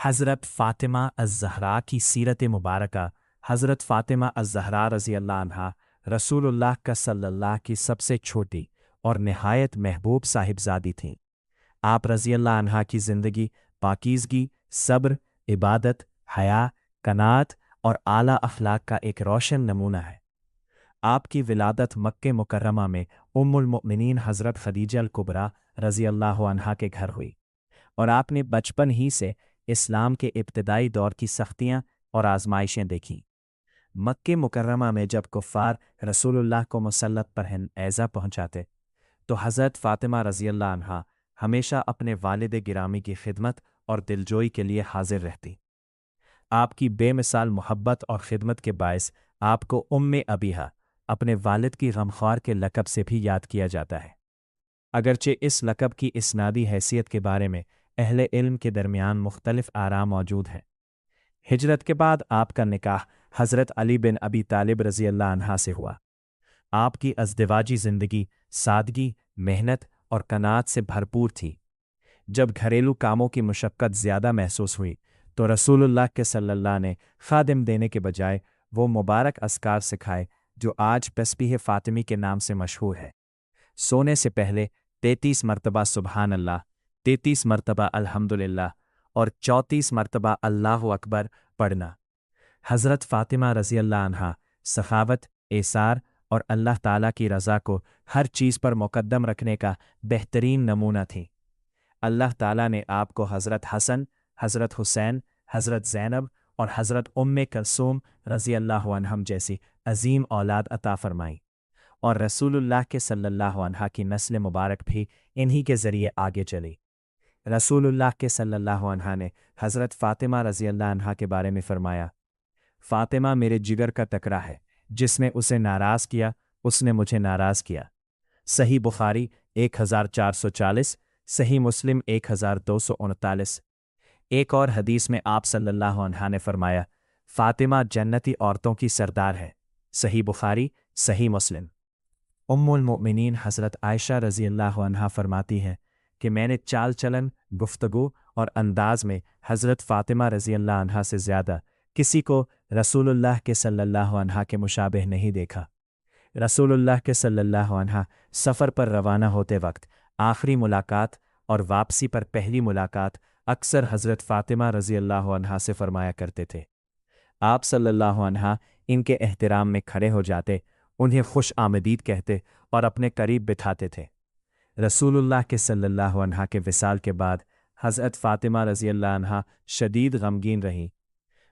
हज़रत फ़ातिमा अज़-ज़हरा की सीरत मुबारका। हज़रत फ़ातिमा अज़-ज़हरा रज़ी अल्लाह अन्हा रसूलुल्लाह का सल्लल्लाह की सबसे छोटी और निहायत महबूब साहिबज़ादी थीं। आप रज़ी अल्लाह अन्हा की ज़िंदगी पाकीज़गी, सब्र, इबादत, हया, कनात और आला अखलाक का एक रोशन नमूना है। आपकी विलादत मक्के मुकर्रमा में उम्मुल मुमिनीन हज़रत खदीजा अल कुबरा रज़ी अल्लाह अन्हा के घर हुई और आपने बचपन ही से इस्लाम के इब्तिदाई दौर की सख्तियाँ और आजमाइशें देखीं। मक्के मुकर्रमा में जब कुफ़ार रसूलुल्लाह को मुसल्लत पर ऐज़ा पहुँचाते तो हज़रत फ़ातिमा रज़ी अल्लाह अन्हा हमेशा अपने वालिद गिरामी की खिदमत और दिलजोई के लिए हाजिर रहती। आपकी बेमिसाल मोहब्बत और खिदमत के बायस आपको उम्मे अबीहा, अपने वालिद की गमख्वार के लक़ब से भी याद किया जाता है। अगरचे इस लक़ब की इस्नादी हैसियत के बारे में अहले इल्म के दरमियान मुख्तलिफ आरा मौजूद हैं। हिजरत के बाद आपका निकाह हज़रत अली बिन अबी तालिब रज़ी अल्लाह अन्हा से हुआ। आपकी अज़दिवाजी ज़िंदगी सादगी, मेहनत और कनात से भरपूर थी। जब घरेलू कामों की मुशक्क़त ज़्यादा महसूस हुई तो रसूलुल्लाह के सल्लल्लाह ने खादिम देने के बजाय वो मुबारक अस्कार सिखाए जो आज तस्बीह फ़ातिमी के नाम से मशहूर है। सोने से पहले 33 मरतबा सुबहान अल्लाह, 33 मरतबा अल्हम्दुलिल्लाह और 34 मरतबा अल्लाहु अकबर पढ़ना। हज़रत फ़ातिमा रज़ी अल्लाह अन्हा सखावत, एसार और अल्लाह ताला की रज़ा को हर चीज़ पर मुक़द्दम रखने का बेहतरीन नमूना थी। अल्लाह ताला ने आपको हज़रत हसन, हज़रत हुसैन, हज़रत ज़ैनब और हज़रत उम्मे कलसूम रज़ी अल्लाह अन्हम जैसी अजीम औलाद अता फ़रमाई और रसूलुल्लाह के सल्लल्लाहु अन्हा की नस्ल मुबारक भी इन्हीं के ज़रिए आगे चली। रसूलुल्लाह के सल्लल्लाहु अन्हा ने हज़रत फ़ातिमा रज़ी अल्लाह अन्हा के बारे में फ़रमाया, फ़ातिमा मेरे जिगर का टुकड़ा है, जिसने उसे नाराज़ किया उसने मुझे नाराज़ किया। सही बुखारी 1440, सही मुस्लिम 1239। एक और हदीस में आप सल्लल्लाहु अन्हा ने फरमाया, फ़ातिमा जन्नती औरतों की सरदार है। सही बुखारी, सही मुस्लिम। उम्मुल मोमिनीन हज़रत आयशा रज़ी अल्लाह अन्हा फरमाती हैं कि मैंने चाल चलन, गुफ्तगू और अंदाज में हज़रत फ़ातिमा रज़ी अल्लाह अन्हा से ज़्यादा किसी को रसूलुल्लाह के सल्लल्लाहु अन्हा के मुशाबिह नहीं देखा। रसूलुल्लाह के सल्लल्लाहु अन्हा सफ़र पर रवाना होते वक्त आखिरी मुलाकात और वापसी पर पहली मुलाकात अक्सर हज़रत फ़ातिमा रज़ी अल्लाह अन्हा से फरमाया करते थे। आप सल्लल्लाहु अन्हा इनके एहतराम में खड़े हो जाते, उन्हें खुश आमदीद कहते और अपने करीब बिठाते थे। रसूलुल्लाह के सल्लल्लाहु अन्हा के विसाल के बाद हज़रत फ़ातिमा रज़ी अल्लाह अन्हा शदीद गमगीन रहीं।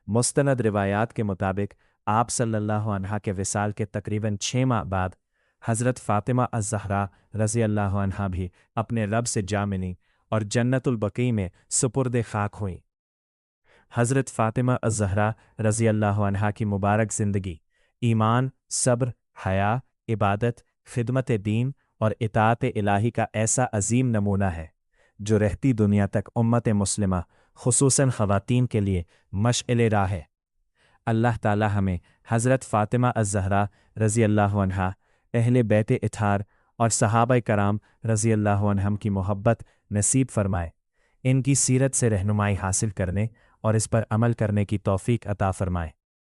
मुस्तनद रिवायात के मुताबिक आप सल्लल्लाहु अन्हा के विसाल के तकरीबन 6 माह बाद हज़रत फ़ातिमा अज़-ज़हरा रज़ी अल्लाह अन्हा भी अपने रब से जा मिलीं और जन्नतुल बक़ी में सुपुर्द खाक हुईं। हज़रत फ़ातिमा अज़-ज़हरा रज़ी अल्लाह अन्हा की मुबारक ज़िंदगी ईमान, सब्र, हया, इबादत, खिदमत दीन और इताअत इलाही का ऐसा अजीम नमूना है जो रहती दुनिया तक उम्मत मुस्लिमा खुसूसन ख़वातीन के लिए मशअल राह है। अल्लाह ताला हमें हज़रत फ़ातिमा अज़-ज़हरा रज़ी अल्लाह अन्हा, अहले बैत इत्हार और सहाबा कराम रज़ी अल्लाह अन्हम की मोहब्बत नसीब फ़रमाए। इनकी सीरत से रहनुमाई हासिल करने और इस पर अमल करने की तौफ़ीक अता फ़रमाए।